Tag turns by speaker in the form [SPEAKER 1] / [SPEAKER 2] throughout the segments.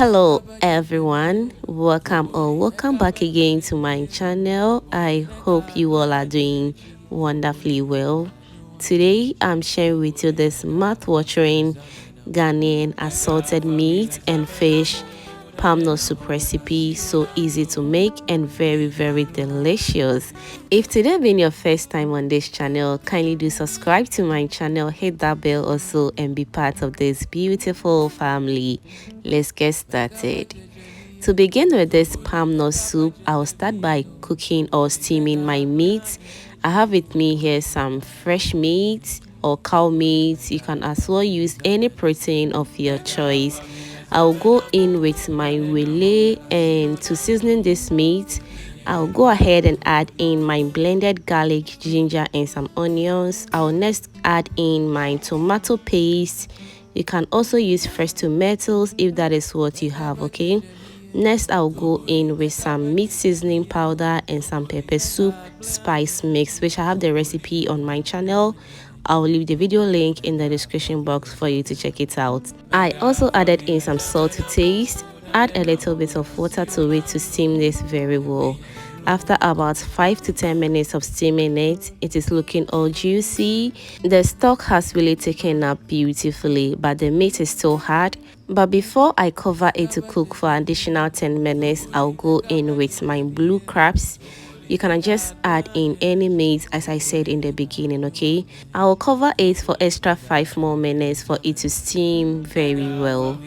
[SPEAKER 1] Hello everyone, welcome back again to my channel. I hope you all are doing wonderfully well. Today I'm sharing with you this mouth-watering Ghanaian assorted meat and fish palm nut soup recipe. So easy to make and very delicious. If today been your first time on this channel, kindly do subscribe to my channel, hit that bell also, and be part of this beautiful family. Let's get started. To begin with this palm nut soup, I'll start by cooking or steaming my meat. I have with me here some fresh meat or cow meat. You can as well use any protein of your choice. I'll go in with my Wheley, and to seasoning this meat, I'll go ahead and add in my blended garlic, ginger, and some onions. I'll next add in my tomato paste. You can also use fresh tomatoes if that is what you have, okay? Next, I'll go in with some meat seasoning powder and some pepper soup spice mix, which I have the recipe on my channel. I'll leave the video link in the description box for you to check it out. I also added in some salt to taste. Add a little bit of water to it to steam this very well. After about 5 to 10 minutes of steaming it, it is looking all juicy. The stock has really taken up beautifully, but the meat is still hard. But before I cover it to cook for additional 10 minutes, I'll go in with my blue crabs. You can just add in any meat as I said in the beginning, okay? I'll cover it for extra 5 more minutes for it to steam very well.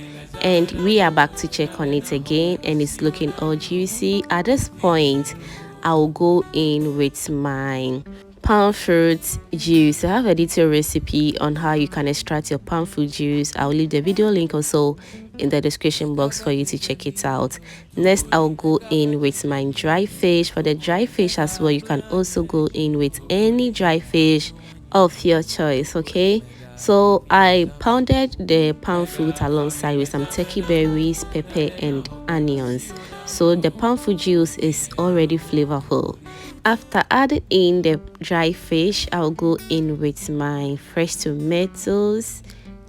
[SPEAKER 1] And we are back to check on it again, and it's looking all juicy. At this point, I'll go in with my palm fruit juice. I have a detailed recipe on how you can extract your palm fruit juice. I'll leave the video link also in the description box for you to check it out. Next, I'll go in with my dry fish. For the dry fish as well, you can also go in with any dry fish of your choice, okay? So I pounded the palm fruit alongside with some turkey berries, pepper, and onions. So the palm fruit juice is already flavorful. After adding in the dry fish, I'll go in with my fresh tomatoes,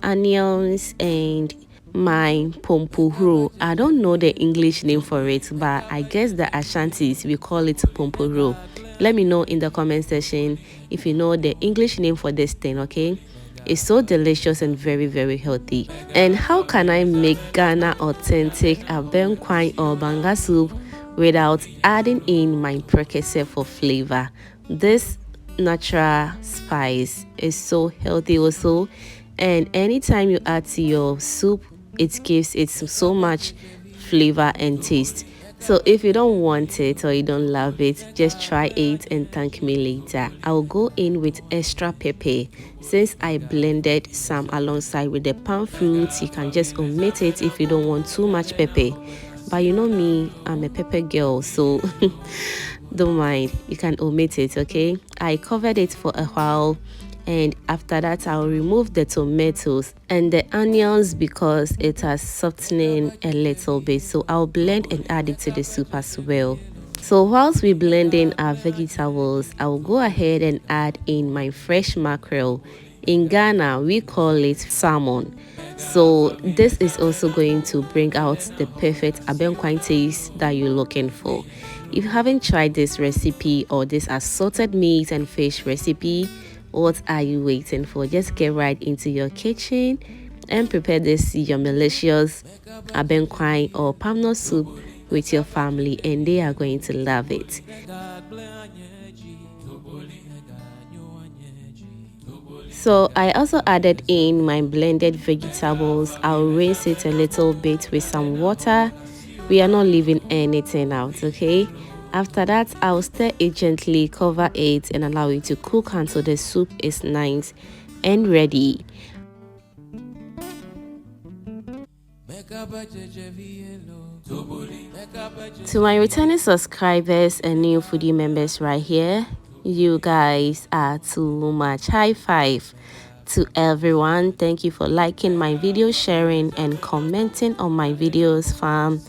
[SPEAKER 1] onions, and my pompohuro. I don't know the English name for it, but I guess the Ashantis we call it pompohuro. Let me know in the comment section if you know the English name for this thing, okay? It's so delicious and very healthy. And how can I make Ghana authentic Abenkwan or banga soup without adding in my Prekese for flavor? This natural spice is so healthy also, and anytime you add to your soup, it gives it so much flavor and taste. So if you don't want it or you don't love it, just try it and thank me later. I'll go in with extra pepper. Since I blended some alongside with the palm fruits, you can just omit it if you don't want too much pepper. But you know me, I'm a pepper girl, so don't mind, you can omit it, okay? I covered it for a while, and after that I'll remove the tomatoes and the onions because it has softening a little bit. So I'll blend and add it to the soup as well. So whilst we blend in our vegetables, I'll go ahead and add in my fresh mackerel. In Ghana we call it salmon. So this is also going to bring out the perfect Abenkwan taste that you're looking for. If you haven't tried this recipe or this assorted meat and fish recipe, what are you waiting for? Just get right into your kitchen and prepare this your delicious Abenkwan or palm nut soup with your family, and they are going to love it. So I also added in my blended vegetables. I'll rinse it a little bit with some water. We are not leaving anything out, okay? After that, I'll stir it gently, cover it, and allow it to cook until the soup is nice and ready. To my returning subscribers and new foodie members right here, you guys are too much. High five to everyone. Thank you for liking my video, sharing, and commenting on my videos, fam.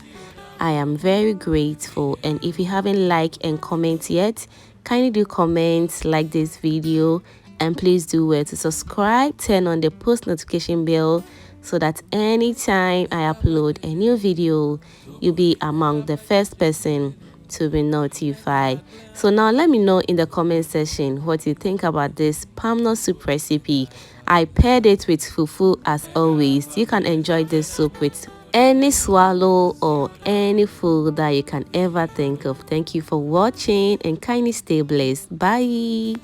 [SPEAKER 1] I am very grateful. And if you haven't liked and comment yet, kindly do comment, like this video, and please do well to subscribe, turn on the post notification bell so that anytime I upload a new video, you'll be among the first person to be notified. So now let me know in the comment section what you think about this palm nut soup recipe. I paired it with fufu as always. You can enjoy this soup with any swallow or any food that you can ever think of. Thank you for watching and kindly stay blessed. Bye.